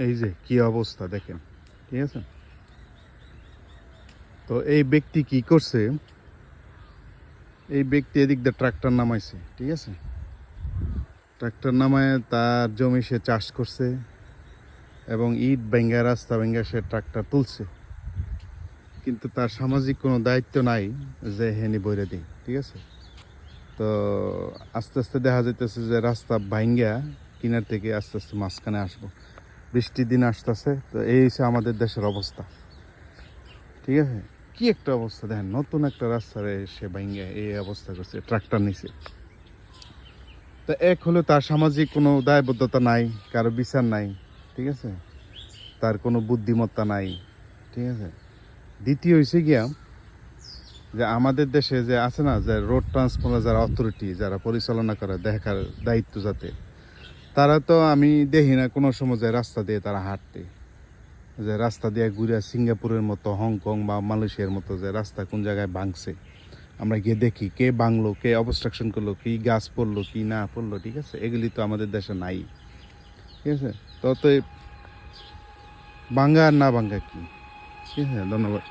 এই যে কি অবস্থা দেখেন, ঠিক আছে। তো এই ব্যক্তি কি করছে, এই ব্যক্তি এদিক দিয়ে ট্রাক্টর নামাইছে, ঠিক আছে। ট্রাক্টর নামায় তার জমি সে চাষ করছে এবং ইট ভেঙ্গা রাস্তা ভেঙ্গা সে ট্রাক্টর তুলছে, কিন্তু তার সামাজিক কোনো দায়িত্ব নাই যে হেনি বইরে দিই, ঠিক আছে। তো আস্তে আস্তে দেখা যাইতেছে যে রাস্তা ভাঙ্গা কিনার থেকে আস্তে আস্তে মাঝখানে আসবো, বৃষ্টির দিন আসতেছে। তো এই হচ্ছে আমাদের দেশের অবস্থা, ঠিক আছে। কি একটা অবস্থা দেখেন, নতুন একটা রাস্তার সে ভাঙ্গা এই অবস্থা করছে, ট্রাক্টর নিছে। তো এক হলো তার সামাজিক কোনো দায়বদ্ধতা নাই, কারো বিচার নাই, ঠিক আছে, তার কোনো বুদ্ধিমত্তা নাই, ঠিক আছে। দ্বিতীয় হয়েছে গিয়া যে আমাদের দেশে যে আছে না, যে রোড ট্রান্সপোর্ট যারা অথরিটি, যারা পরিচালনা করে দেখার দায়িত্ব, যাতে তারা তো আমি দেখি না কোনো সময় যে রাস্তা দিয়ে তারা হাঁটতে, যে রাস্তা দিয়ে ঘুরে সিঙ্গাপুরের মতো, হংকং বা মালয়েশিয়ার মতো যে রাস্তা কোন জায়গায় ভাঙছে আমরা গিয়ে দেখি, কে ভাঙলো, কে অবস্ট্রাকশন করলো, কি গাছ পড়লো কি না পড়লো, ঠিক আছে। এগুলি তো আমাদের দেশে নাই, ঠিক আছে। তো ভাঙ্গা আর না ভাঙ্গা কি, ঠিক আছে। ধন্যবাদ।